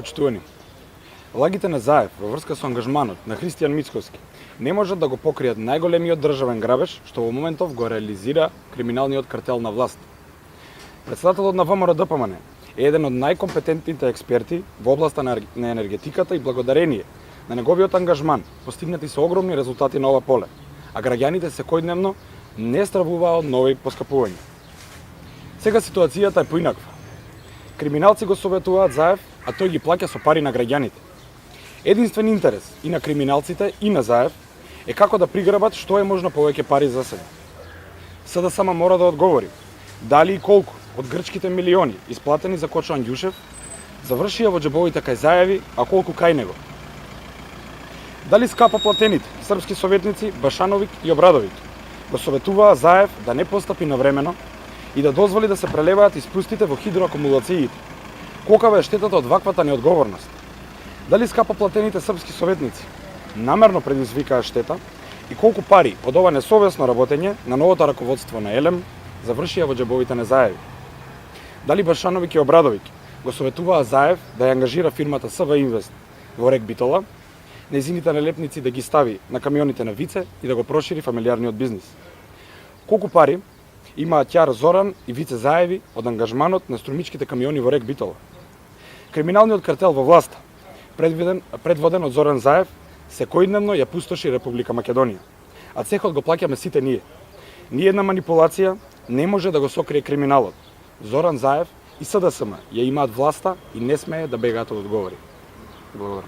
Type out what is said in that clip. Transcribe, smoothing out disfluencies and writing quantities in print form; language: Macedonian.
Почитувани, лагите на Заев во врска со ангажманот на Христијан Мицкоски не можат да го покријат најголемиот државен грабеж што во моментов го реализира криминалниот картел на власт. Председателот на ВМРО-ДПМН е еден од најкомпетентните експерти во областа на енергетиката и благодарение на неговиот ангажман постигнати се огромни резултати на ова поле, а граѓаните секојдневно не стравуваат од нови поскапувања. Сега ситуацијата е поинаква. Криминалци го советуваат Заев, а тој ги плаќа со пари на граѓаните. Единствен интерес и на криминалците и на Заев е како да приграбат што е можно повеќе пари за себе. СДСМ мора да одговори дали и колку од грчките милиони исплатени за Кочо Андјушев завршија во џебовите кај Заеви, а колку кај него. Дали скапо платените српски советници Башановик и Обрадовик го советуваа Заев да не постапи навремено и да дозволи да се прелеваат испустите во хидроакумулациите. Колкава е штетата од ваквата неодговорност? Дали скапо платените српски советници намерно предизвикаа штета и колку пари од ова несовесно работење на новото раководство на Елем завршија во џебовите на Заеви? Дали Башановик и Обрадовик го советуваа Заев да ја ангажира фирмата СВ Инвест во Рек Битола, нејзините налепници да ги стави на камионите на Вице и да го прошири фамилиарниот бизнис? Колку пари имаат Ќар Зоран и Вице Заеви од ангажманот на струмичките камиони во Рек Битола? Криминалниот картел во власта, предводен од Зоран Заев, секојдневно ја пустоши Република Македонија, а цехот го плаќаме сите ние. Ниедна манипулација не може да го сокрие криминалот. Зоран Заев и СДСМ ја имаат власта и не смее да бегаат од одговори. Благодарам.